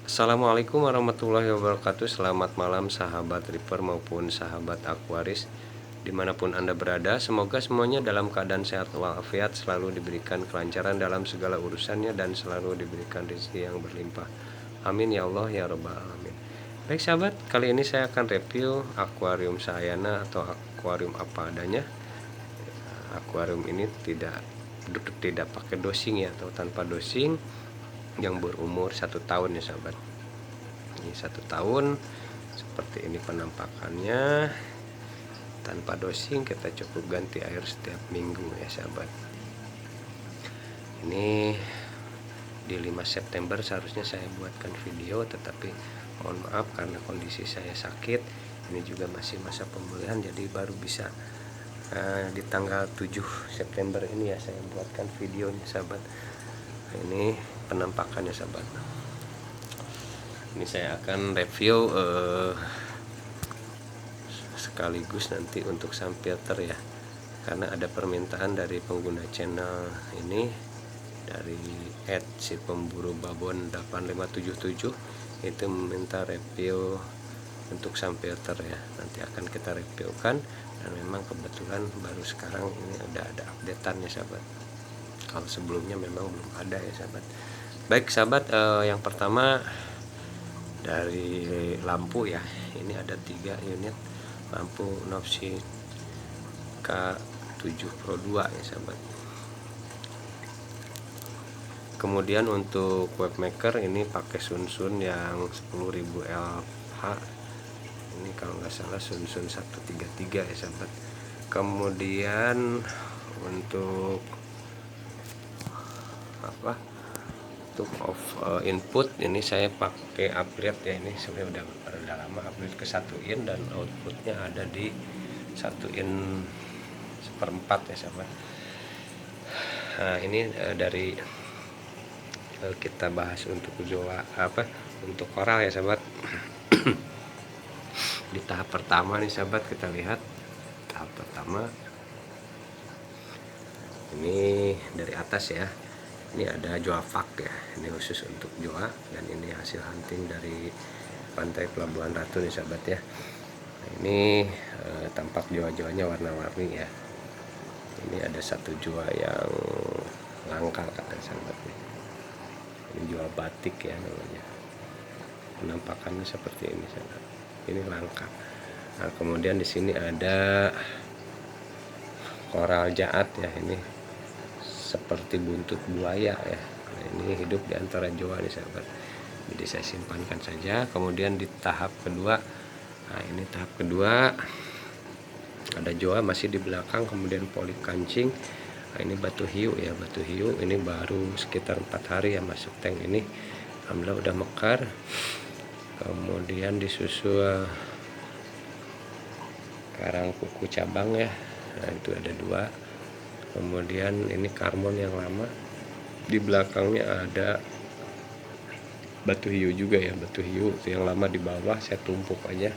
Assalamualaikum warahmatullahi wabarakatuh. Selamat malam sahabat Reaper maupun sahabat Aquaris dimanapun Anda berada. Semoga semuanya dalam keadaan sehat walafiat, selalu diberikan kelancaran dalam segala urusannya, dan selalu diberikan rezeki yang berlimpah. Amin ya Allah ya Rabbal Alamin. Baik sahabat, kali ini saya akan review akuarium Sahayana atau akuarium apa adanya. Akuarium ini tidak pakai dosing ya, atau tanpa dosing, yang berumur 1 tahun ya sahabat. Ini 1 tahun, seperti ini penampakannya. Tanpa dosing, kita cukup ganti air setiap minggu ya sahabat. Ini di 5 September seharusnya saya buatkan video, tetapi mohon maaf karena kondisi saya sakit. Ini juga masih masa pemulihan, jadi baru bisa di tanggal 7 September ini ya saya buatkan videonya sahabat. Ini penampakannya sahabat. Ini saya akan review sekaligus nanti untuk sun filter ya, karena ada permintaan dari pengguna channel ini, dari si pemburu babon 8577 itu meminta review untuk sun filter ya. Nanti akan kita reviewkan, dan memang kebetulan baru sekarang ini ada updatean ya sahabat. Kalau sebelumnya memang belum ada ya sahabat. Baik sahabat, yang pertama dari lampu ya. Ini ada 3 unit lampu Nopsi K7 Pro 2 ya sahabat. Kemudian untuk webmaker ini pakai Sunsun yang 10.000 LH. Ini kalau nggak salah Sunsun 133 ya sahabat. Kemudian untuk input ini saya pakai upgrade ya. Ini sebenarnya udah lama upgrade ke 1 in, dan outputnya ada di 1 in 1/4 ya sahabat. Nah ini dari kita bahas untuk untuk koral ya sahabat. Di tahap pertama nih sahabat, kita lihat tahap pertama ini dari atas ya. Ini ada joa fak ya, ini khusus untuk joa, dan ini hasil hunting dari pantai Pelabuhan Ratu nih sahabat ya. Nah, ini tampak joa-joanya warna-warni ya. Ini ada 1 joa yang langka kata sahabat nih. Ini joa batik ya namanya. Penampakannya seperti ini sahabat. Ini langka. Nah, kemudian di sini ada koral jaat ya, ini seperti buntut buaya ya. Nah, ini hidup di antara joa nih sahabat. Jadi saya simpankan saja. Kemudian di tahap kedua, nah ini tahap kedua ada joa masih di belakang, kemudian polik kancing. Nah, ini batu hiu ya, batu hiu ini baru sekitar 4 hari ya masuk tank ini. Alhamdulillah udah mekar. Kemudian disusul karang kuku cabang ya. Nah, itu ada 2. Kemudian ini karmon yang lama, di belakangnya ada batu hiu juga ya. Batu hiu yang lama di bawah saya tumpuk aja,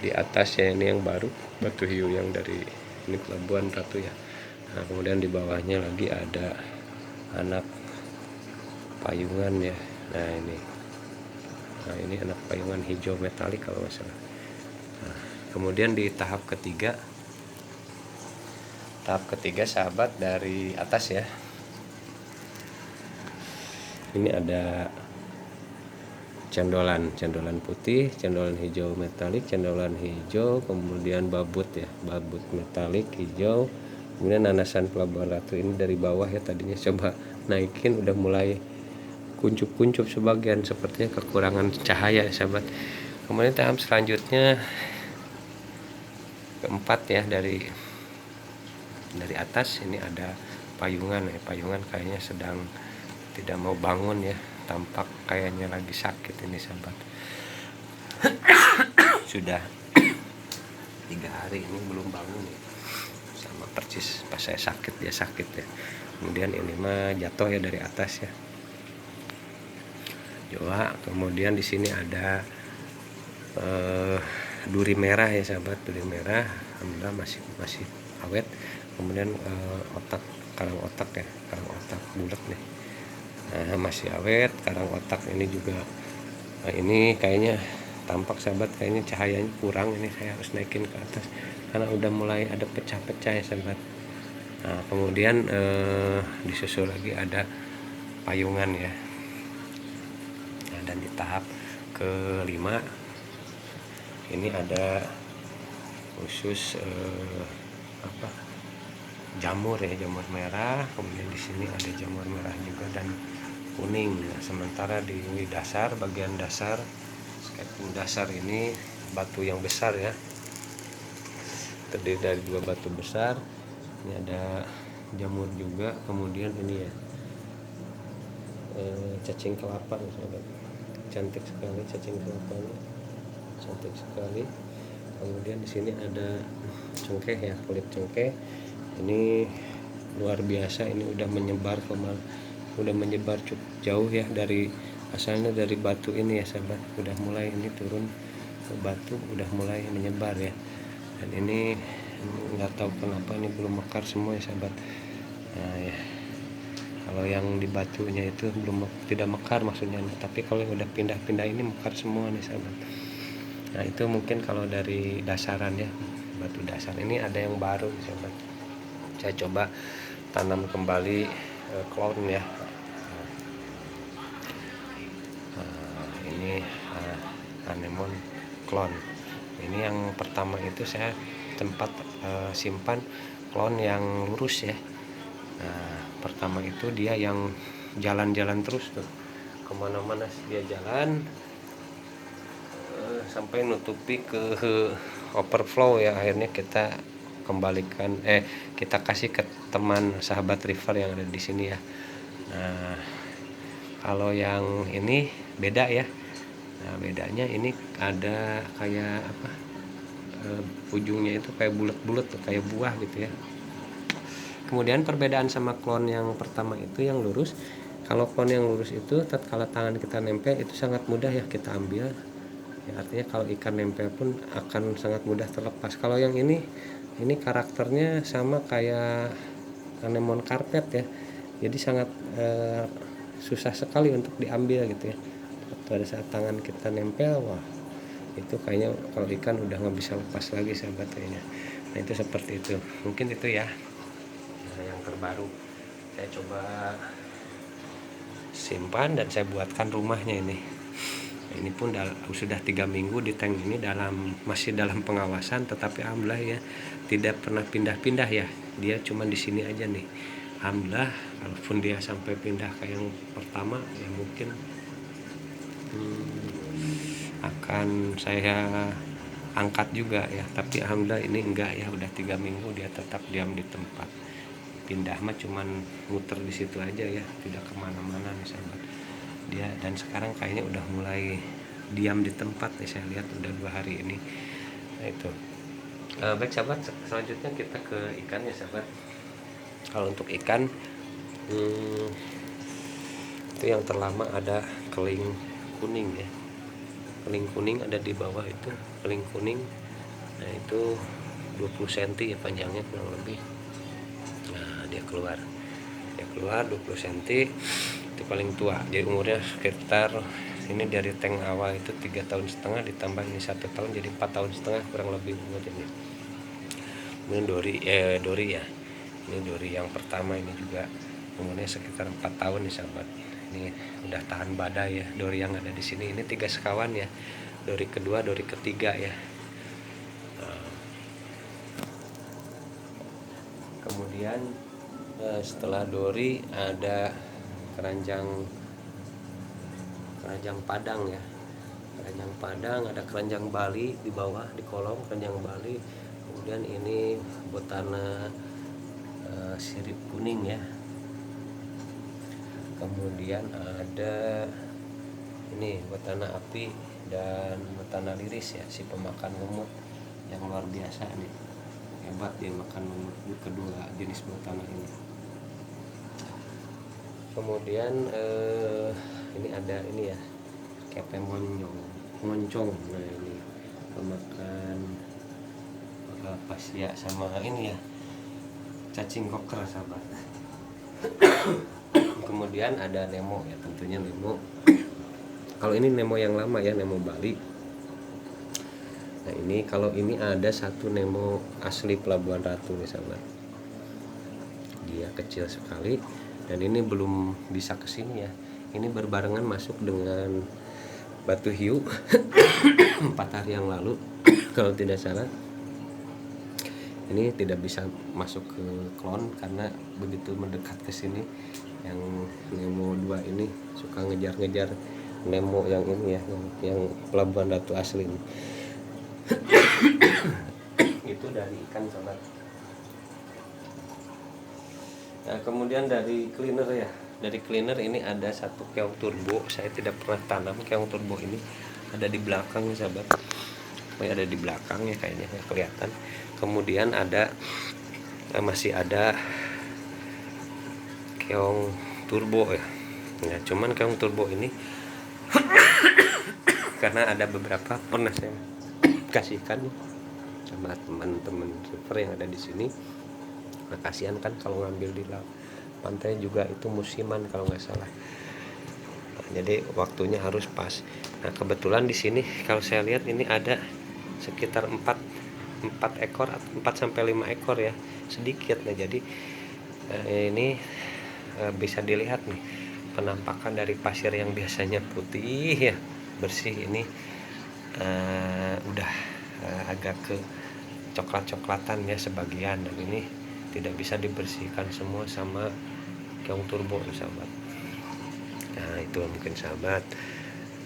di atasnya ini yang baru batu hiu yang dari ini Pelabuhan Ratu ya. Nah, kemudian di bawahnya lagi ada anak payungan ya. Nah ini anak payungan hijau metalik kalau nggak salah. Nah, kemudian di tahap ketiga sahabat, dari atas ya, ini ada cendolan putih, cendolan hijau metalik, cendolan hijau, kemudian babut ya, babut metalik hijau, kemudian nanasan Pelabuhan Ratu ini dari bawah ya. Tadinya coba naikin, udah mulai kuncup sebagian, sepertinya kekurangan cahaya ya sahabat. Kemudian tahap selanjutnya keempat ya, dari atas ini ada payungan ya. Payungan kayaknya sedang tidak mau bangun ya, tampak kayaknya lagi sakit ini sahabat. Sudah 3 hari ini belum bangun ya, sama persis pas saya sakit dia sakit ya. Kemudian ini mah jatuh ya dari atas ya, joa. Kemudian di sini ada duri merah ya sahabat, duri merah. Alhamdulillah masih awet. Kemudian karang otak bulat nih. Nah, masih awet. Karang otak ini juga Nah, ini kayaknya tampak sahabat, kayaknya cahayanya kurang, ini saya harus naikin ke atas karena udah mulai ada pecah-pecah ya sahabat. Nah, kemudian disusul lagi ada payungan ya. Nah, dan di tahap kelima ini ada khusus jamur ya, jamur merah. Kemudian di sini ada jamur merah juga dan kuning. Nah, sementara di dasar, bagian dasar skeping dasar ini batu yang besar ya, terdiri dari 2 batu besar. Ini ada jamur juga. Kemudian ini ya cacing kelapa nih sahabat, cantik sekali cacing kelapanya, cantik sekali. Kemudian di sini ada cengkeh ya, kulit cengkeh ini luar biasa, ini udah menyebar udah menyebar cukup jauh ya, dari asalnya dari batu ini ya sahabat, udah mulai ini turun ke batu, udah mulai menyebar ya. Dan ini nggak tahu kenapa ini belum mekar semua ya sahabat. Nah ya, kalau yang di batunya itu belum, tidak mekar maksudnya, tapi kalau yang udah pindah-pindah ini mekar semua nih sahabat. Nah itu mungkin kalau dari dasaran ya, batu dasar. Ini ada yang baru sahabat, saya coba tanam kembali clown ya. Ini anemon clown. Ini yang pertama itu saya tempat simpan clown yang lurus ya. Nah, pertama itu dia yang jalan-jalan terus tuh, kemana-mana dia jalan sampai nutupi ke overflow ya. Akhirnya kita kembalikan, kita kasih ke teman sahabat river yang ada di sini ya. Nah, kalau yang ini beda ya. Nah, bedanya ini ada kayak apa, ujungnya itu kayak bulat-bulat kayak buah gitu ya. Kemudian perbedaan sama klon yang pertama itu yang lurus, kalau klon yang lurus itu tatkala tangan kita nempel itu sangat mudah ya kita ambil ya, artinya kalau ikan nempel pun akan sangat mudah terlepas. Kalau yang ini karakternya sama kayak anemon karpet ya, jadi sangat susah sekali untuk diambil gitu ya. Pada saat tangan kita nempel, wah itu kayaknya kalau ikan udah nggak bisa lepas lagi sahabat kayaknya. Nah itu seperti itu, mungkin itu ya. Nah, yang terbaru saya coba simpan dan saya buatkan rumahnya ini. Nah, ini pun sudah 3 minggu di tank ini, masih dalam pengawasan, tetapi alhamdulillah ya tidak pernah pindah-pindah ya, dia cuma di sini aja nih. Alhamdulillah, kalaupun dia sampai pindah ke yang pertama ya mungkin akan saya angkat juga ya, tapi alhamdulillah ini enggak ya, udah 3 minggu dia tetap diam di tempat. Pindah mah cuman muter di situ aja ya, tidak kemana-mana nih sahabat dia. Dan sekarang kayaknya udah mulai diam di tempat nih, saya lihat udah 2 hari ini. Nah itu baik sahabat, selanjutnya kita ke ikan ya sahabat. Kalau untuk ikan itu yang terlama ada keling kuning ya, keling kuning ada di bawah itu, keling kuning. Nah itu 20 cm ya panjangnya kurang lebih. Nah dia keluar 20 cm, itu paling tua, jadi umurnya sekitar ini dari tank awal itu 3,5 tahun ditambah ini 1 tahun jadi 4,5 tahun kurang lebih umurnya. Kemudian dori ya, ini dori yang pertama ini juga umurnya sekitar 4 tahun nih sahabat. Ini udah tahan badai ya dori yang ada di sini. Ini 3 sekawan ya, dori kedua, dori ketiga ya. Kemudian setelah dori ada keranjang padang ya, keranjang padang, ada keranjang Bali di bawah di kolong keranjang Bali. Kemudian ini botana sirip kuning ya. Kemudian ada ini botana api dan botana liris ya, si pemakan lumut yang luar biasa nih, hebat dia makan lumut, kedua jenis botana ini. Kemudian ini ada ini ya, kepe moncong. Nah ini pemakan pasia sama ini ya, cacing koker sahabat. Kemudian ada Nemo ya, tentunya Nemo Kalau ini Nemo yang lama ya, Nemo Bali. Nah ini kalau ini ada satu Nemo asli Pelabuhan Ratu nih sahabat, dia kecil sekali dan ini belum bisa kesini ya, ini berbarengan masuk dengan batu hiu 4 hari yang lalu kalau tidak salah. Ini tidak bisa masuk ke klon karena begitu mendekat ke sini yang Nemo 2 ini suka ngejar-ngejar Nemo yang ini ya, yang Pelabuhan Ratu asli ini. Itu dari ikan sahabat. Nah kemudian dari cleaner ya, dari cleaner ini ada satu keong turbo. Saya tidak pernah tanam keong turbo ini, ada di belakang sahabat. Ada di belakang ya kayaknya ya, kelihatan. Kemudian ada masih ada keong turbo ya. Nah cuman keong turbo ini karena ada beberapa pernah saya kasihkan sama teman-teman surfer yang ada di sini. Nah kasihan kan kalau ngambil di pantai juga itu musiman kalau nggak salah. Nah, jadi waktunya harus pas. Nah kebetulan di sini kalau saya lihat ini ada sekitar 4 ekor, 4 sampai 5 ekor ya, sedikit. Nah jadi ini bisa dilihat nih penampakan dari pasir yang biasanya putih ya, bersih, ini udah agak ke coklat-coklatan ya sebagian, dan ini tidak bisa dibersihkan semua sama keong turbo sahabat. Nah itu mungkin sahabat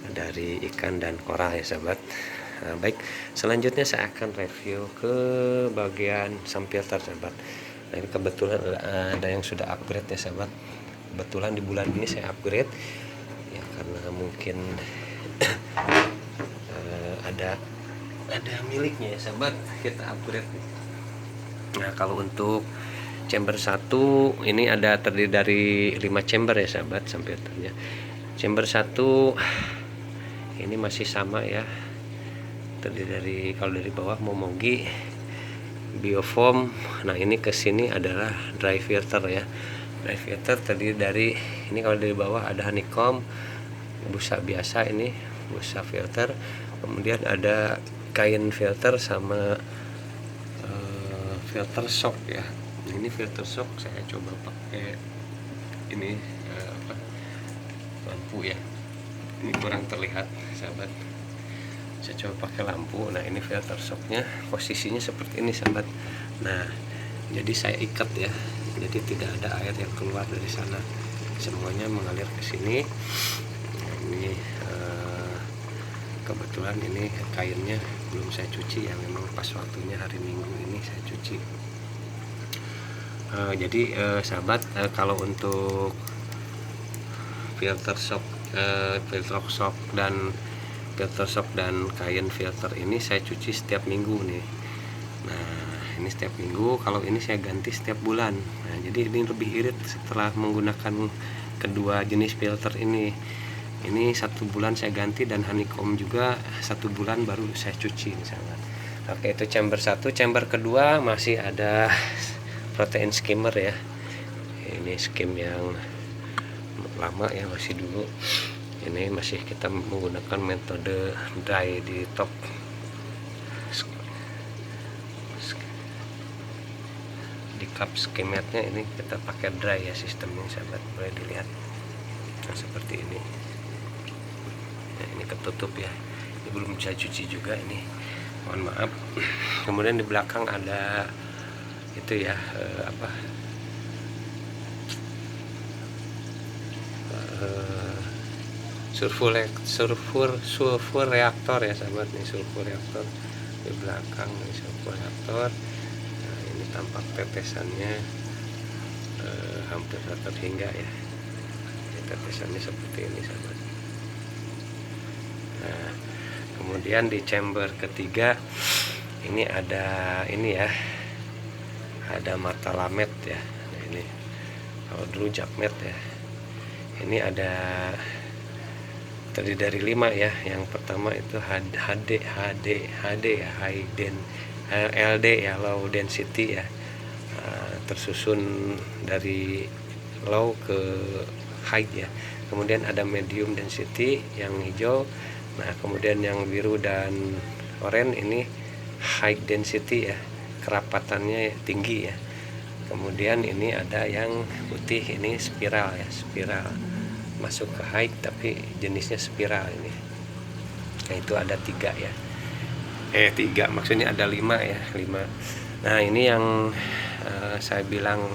dari ikan dan koral ya sahabat. Nah, baik, selanjutnya saya akan review ke bagian sump filter sahabat. Nah ini kebetulan ada yang sudah upgrade ya sahabat. Kebetulan di bulan ini saya upgrade ya karena mungkin ada miliknya ya sahabat, kita upgrade. Nah kalau untuk chamber 1 ini ada terdiri dari 5 chamber ya sahabat sump filternya. Chamber 1 ini masih sama ya, terdiri dari, kalau dari bawah Momogi, Biofoam. Nah ini ke sini adalah dry filter ya. Dry filter terdiri dari, ini kalau dari bawah ada honeycomb, busa biasa, ini busa filter, kemudian ada kain filter sama filter shock ya. Ini filter shock saya coba pakai ini lampu ya, ini kurang terlihat sahabat, saya coba pakai lampu. Nah ini filter shocknya posisinya seperti ini sahabat. Nah jadi saya ikat ya, jadi tidak ada air yang keluar dari sana, semuanya mengalir ke sini. Nah, ini kebetulan ini kainnya belum saya cuci ya, memang pas waktunya hari Minggu ini saya cuci. Jadi sahabat, kalau untuk filter shock dan kain filter ini saya cuci setiap minggu nih. Nah ini setiap minggu, kalau ini saya ganti setiap bulan. Nah jadi ini lebih irit setelah menggunakan kedua jenis filter ini 1 bulan saya ganti, dan honeycomb juga 1 bulan baru saya cuci misalnya. Oke, itu chamber 1. Chamber kedua masih ada protein skimmer ya, ini skim yang lama ya, masih dulu. Ini masih kita menggunakan metode dry di top. Di cup skimetnya ini kita pakai dry ya sistemnya sahabat, boleh dilihat. Nah seperti ini. Nah, ini ketutup ya, ini belum bisa cuci juga ini, mohon maaf. Kemudian di belakang ada itu ya, sulfur reaktor ya sahabat, nih sulfur reaktor di belakang, nih sulfur reaktor. Nah, ini tampak tetesannya hampir tak terhingga ya, ini tetesannya seperti ini sahabat. Nah kemudian di chamber ketiga ini ada ini ya, ada mata lamet ya. Nah, ini kalau dulu jakmet ya, ini ada terdiri dari 5 ya. Yang pertama itu HD ya, LD ya, low density ya, tersusun dari low ke high ya. kemudian ada medium density yang hijau. Nah kemudian yang biru dan oranye ini high density ya, kerapatannya tinggi ya. Kemudian ini ada yang putih, ini spiral ya, spiral masuk ke high tapi jenisnya spiral ini. Nah itu ada 3 ya, 3 maksudnya ada 5 ya, 5. Nah ini yang saya bilang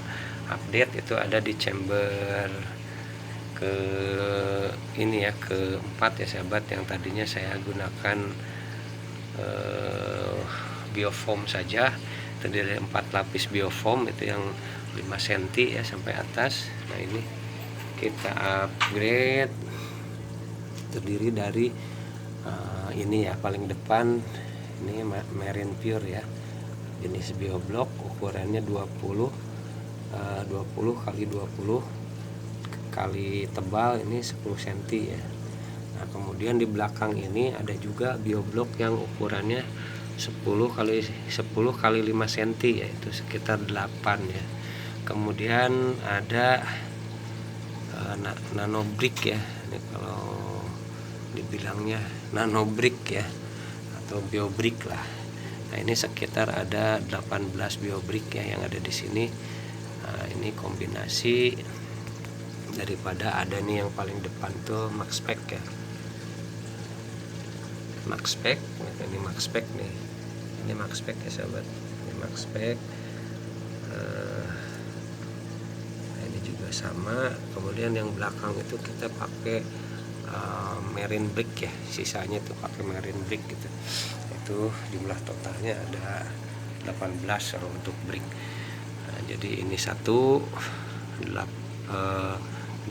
update itu ada di chamber ke ini ya, keempat ya sahabat. Yang tadinya saya gunakan biofoam saja, terdiri dari 4 lapis biofoam itu yang 5 cm ya sampai atas. Nah ini kita upgrade, terdiri dari ini ya, paling depan ini Marine Pure ya, jenis bioblock, ukurannya 20 kali 20 kali tebal, ini 10 cm ya. Nah kemudian di belakang ini ada juga bioblock yang ukurannya 10 kali 5 cm ya, itu sekitar 8 ya. Kemudian ada nano brick ya, ini kalau dibilangnya nano brick ya, atau biobrick lah. Nah ini sekitar ada 18 biobrick ya yang ada di sini. Nah, ini kombinasi daripada ada nih yang paling depan tuh max spec ya, max spec. Ini max spec nih, ini max spec ya sahabat, ini max spec. Nah, ini juga sama. Kemudian yang belakang itu kita pakai marine brick ya, sisanya itu pakai marine brick gitu. Itu jumlah totalnya ada 18 kalau untuk brick. Nah, jadi ini satu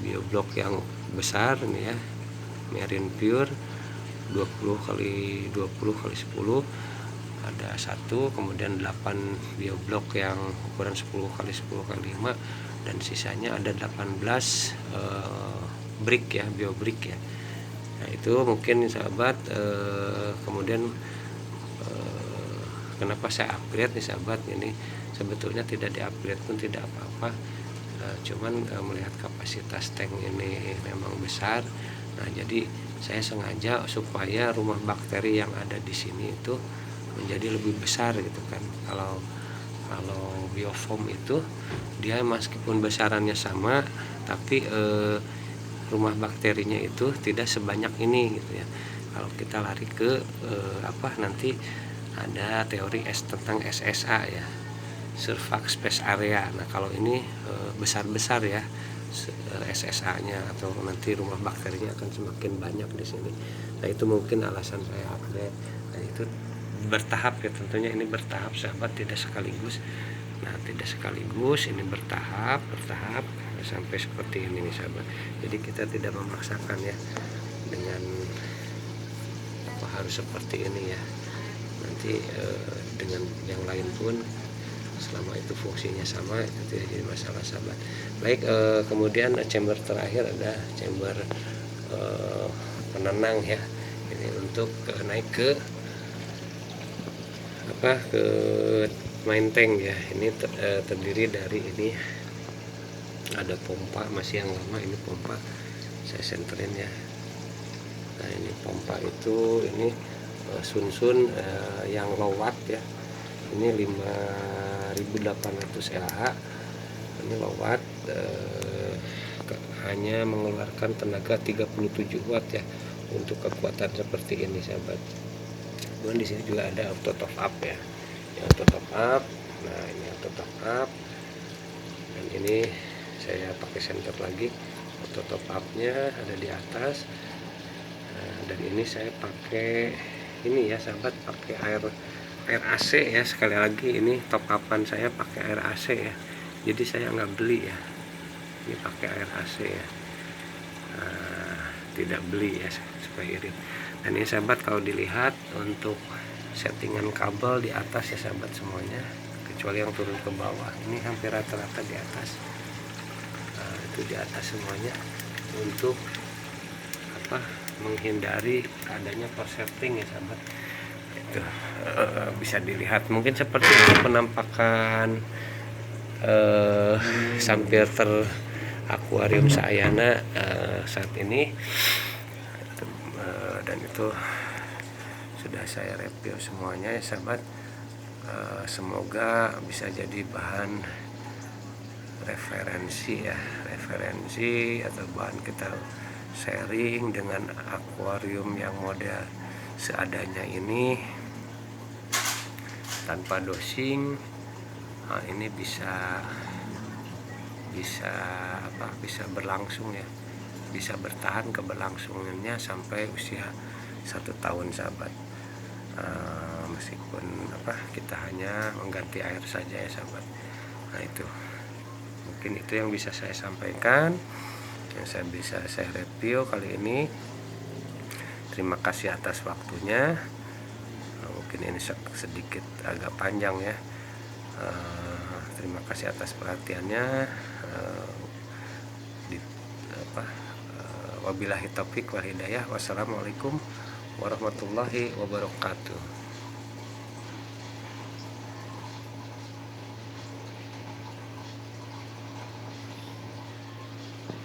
bioblock yang besar ini ya, Marine Pure 20 kali 20 kali 10 ada satu, kemudian 8 bioblock yang ukuran 10 kali 10 kali 5, dan sisanya ada 18 brick ya, biobrick ya. Nah itu mungkin sahabat, kemudian kenapa saya upgrade nih sahabat, ini sebetulnya tidak di-upgrade pun tidak apa-apa. Cuman melihat kapasitas tank ini memang besar. Nah jadi saya sengaja supaya rumah bakteri yang ada di sini itu menjadi lebih besar gitu kan. Kalau biofoam itu dia meskipun besarannya sama, tapi rumah bakterinya itu tidak sebanyak ini gitu ya. Kalau kita lari ke nanti ada teori tentang SSA ya, Surface Space Area. Nah kalau ini besar-besar ya SSA-nya, atau nanti rumah bakterinya akan semakin banyak di sini. Nah itu mungkin alasan saya upgrade. Nah itu bertahap ya, tentunya ini bertahap sahabat, tidak sekaligus. Nah tidak sekaligus, ini bertahap sampai seperti ini nih sahabat. Jadi kita tidak memaksakan ya dengan harus seperti ini ya. Nanti dengan yang lain pun selama itu fungsinya sama itu tidak jadi masalah sahabat. Baik, kemudian chamber terakhir ada chamber penenang ya. Ini untuk naik ke main tank ya. Ini terdiri dari ini ada pompa, masih yang lama ini pompa, saya senterin ya. Nah ini pompa itu ini Sunsun yang low watt ya, ini 5800 Ah, ini low watt, hanya mengeluarkan tenaga 37 watt ya untuk kekuatan seperti ini sahabat. Kemudian di sini juga ada auto top up ya, auto top up. Nah ini auto top up, dan ini saya pakai senter lagi, auto top upnya ada di atas. Nah, dan ini saya pakai ini ya sahabat, pakai air AC ya. Sekali lagi ini top upan saya pakai air AC ya, jadi saya nggak beli ya, ini pakai air AC ya. Tidak beli ya supaya irit. Dan ini sahabat kalau dilihat untuk settingan kabel di atas ya sahabat semuanya, kecuali yang turun ke bawah, ini hampir rata-rata di atas. Itu di atas semuanya untuk menghindari adanya korsleting ya sahabat. Itu bisa dilihat mungkin seperti itu penampakan sun filter akuarium saayana saat ini, dan itu sudah saya review semuanya ya sahabat. Semoga bisa jadi bahan referensi atau bahan kita sharing dengan akuarium yang model seadanya ini tanpa dosing. Ini bisa berlangsung ya, bisa bertahan keberlangsungannya sampai usia 1 tahun sahabat. Meskipun kita hanya mengganti air saja ya sahabat. Nah itu mungkin itu yang bisa saya sampaikan, yang bisa saya review kali ini. Terima kasih atas waktunya. Mungkin ini sedikit agak panjang ya. Terima kasih atas perhatiannya. Wabillahi taufik wal hidayah. Wassalamualaikum warahmatullahi wabarakatuh.